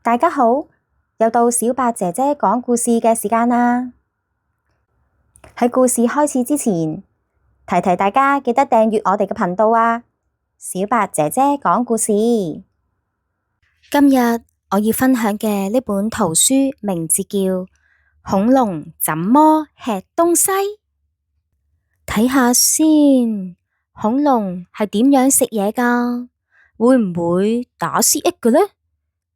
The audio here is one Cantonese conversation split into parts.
大家好，又到小白姐姐講故事嘅時間啦！喺故事開始之前，提提大家記得訂閱我哋嘅頻道啊！小白姐姐講故事。今日我要分享嘅呢本圖書名字叫《恐龍怎麼吃東西》。睇下先，恐龍係點樣食嘢㗎？會唔會打思噎嘅呢？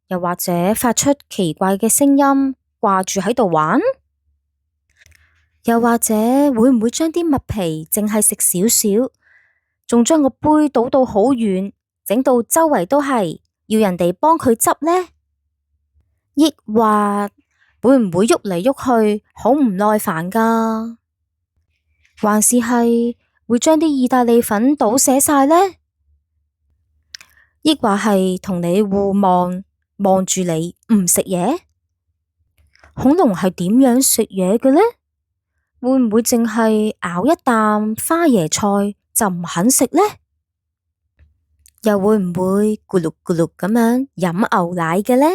又或者發出奇怪嘅聲音，掛住喺度玩？又或者會唔會將啲麥皮淨係食少少，仲將個杯倒到好遠，整到周圍都係，要人哋幫佢執呢？抑或會唔會喐嚟喐去，好唔耐煩㗎？還是係會將啲意大利粉倒瀉晒呢？抑或係同你互望住你唔食嘢？恐龍係點樣食嘢嘅呢？會唔會淨係咬一啖花椰菜就唔肯食呢？又會唔會咕嚕咕嚕咁樣飲牛奶嘅呢？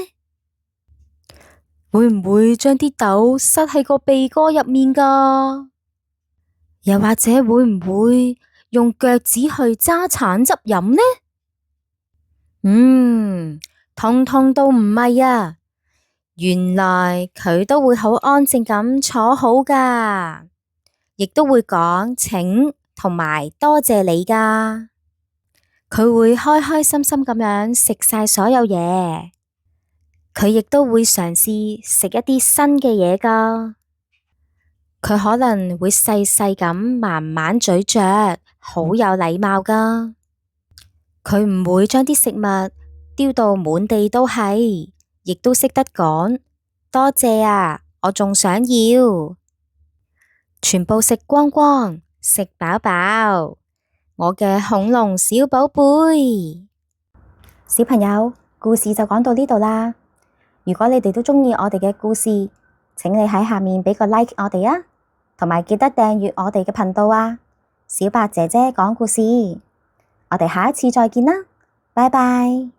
會唔會將啲豆塞喺個鼻哥入面㗎？又或者會唔會用腳趾去揸橙汁飲呢？通通都唔係啊！原來佢都會好安靜咁坐好㗎，亦都會講請同埋多謝你㗎。佢會開開心心咁樣食晒所有嘢，佢亦都會嘗試食一啲新嘅嘢㗎。佢可能會細細咁慢慢咀嚼，好有禮貌㗎。佢唔會將啲食物丟到滿地都係，亦都識得講多謝啊，我仲想要，全部食光光，食飽飽，我嘅恐龍小寶貝。小朋友，故事就講到呢度啦。如果你哋都鍾意我哋嘅故事，請你喺下面畀個 like 我哋啊，同埋記得訂閱我哋嘅頻道啊。小白姐姐講故事，我哋下一次再見啦。拜拜。